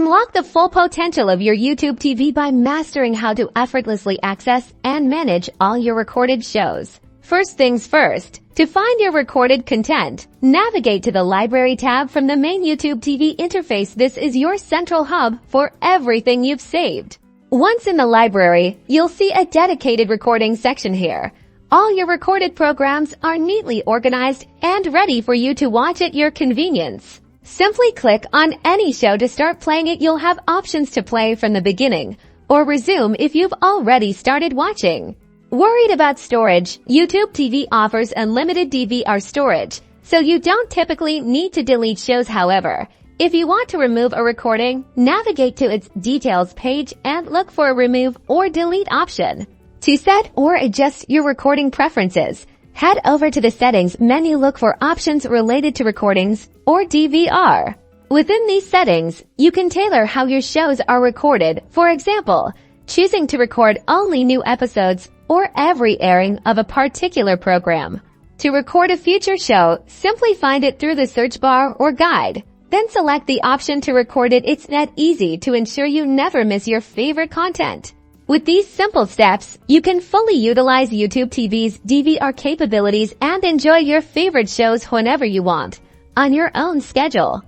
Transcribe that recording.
Unlock the full potential of your YouTube TV by mastering how to effortlessly access and manage all your recorded shows. First things first, to find your recorded content, navigate to the Library tab from the main YouTube TV interface. This is your central hub for everything you've saved. Once in the library, you'll see a dedicated recording section here. All your recorded programs are neatly organized and ready for you to watch at your convenience. Simply click on any show to start playing it. You'll have options to play from the beginning or resume if you've already started watching. Worried about storage? YouTube TV offers unlimited DVR storage, so you don't typically need to delete shows. However, if you want to remove a recording, navigate to its details page and look for a remove or delete option. To set or adjust your recording preferences, head over to the settings menu. Look for options related to recordings or DVR. Within these settings, you can tailor how your shows are recorded. For example, choosing to record only new episodes or every airing of a particular program. To record a future show, simply find it through the search bar or guide. Then select the option to record it. It's that easy to ensure you never miss your favorite content. With these simple steps, you can fully utilize YouTube TV's DVR capabilities and enjoy your favorite shows whenever you want, on your own schedule.